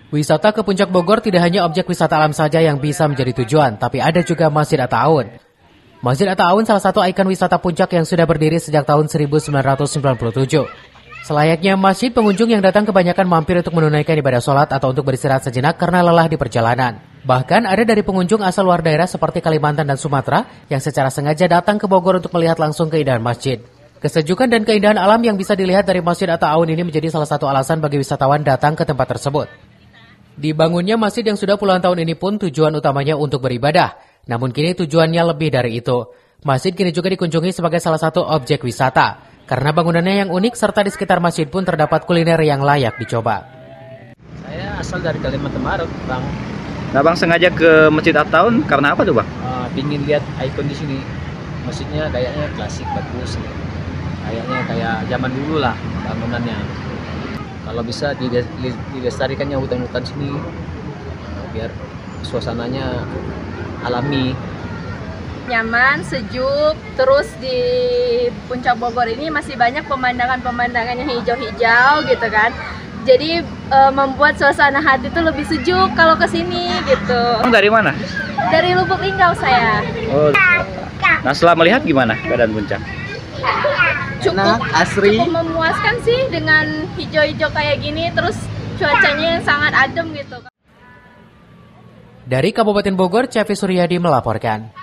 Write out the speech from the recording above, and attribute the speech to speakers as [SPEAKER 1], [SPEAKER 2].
[SPEAKER 1] Wisata ke Puncak Bogor tidak hanya objek wisata alam saja yang bisa menjadi tujuan, tapi ada juga Masjid Atta-Awun. Masjid Atta-Awun salah satu ikon wisata puncak yang sudah berdiri sejak tahun 1997. Selayaknya masjid, pengunjung yang datang kebanyakan mampir untuk menunaikan ibadah sholat atau untuk beristirahat sejenak karena lelah di perjalanan. Bahkan ada dari pengunjung asal luar daerah seperti Kalimantan dan Sumatera yang secara sengaja datang ke Bogor untuk melihat langsung keindahan masjid. Kesejukan dan keindahan alam yang bisa dilihat dari Masjid Atta-Awun ini menjadi salah satu alasan bagi wisatawan datang ke tempat tersebut. Dibangunnya masjid yang sudah puluhan tahun ini pun tujuan utamanya untuk beribadah. Namun kini tujuannya lebih dari itu. Masjid kini juga dikunjungi sebagai salah satu objek wisata. Karena bangunannya yang unik serta di sekitar masjid pun terdapat kuliner yang layak dicoba.
[SPEAKER 2] Saya asal dari Kalimantan Barat, Bang.
[SPEAKER 3] Nah, Bang sengaja ke Masjid Atta-Awun karena apa tuh, Bang?
[SPEAKER 2] Pingin lihat ikon di sini. Masjidnya kayaknya klasik, bagus. Kayaknya kayak zaman dulu lah bangunannya. Kalau bisa dilestarikannya hutan-hutan sini, biar suasananya alami.
[SPEAKER 4] Nyaman, sejuk, terus di Puncak Bogor ini masih banyak pemandangan-pemandangan yang hijau-hijau gitu kan. Jadi membuat suasana hati itu lebih sejuk kalau ke sini gitu.
[SPEAKER 3] Dari mana?
[SPEAKER 4] Dari Lubuk Linggau saya.
[SPEAKER 3] Oh. Nah, setelah melihat gimana keadaan puncak?
[SPEAKER 4] Cukup memuaskan sih dengan hijau-hijau kayak gini, terus cuacanya yang sangat adem gitu.
[SPEAKER 1] Dari Kabupaten Bogor, Cevi Suryadi melaporkan.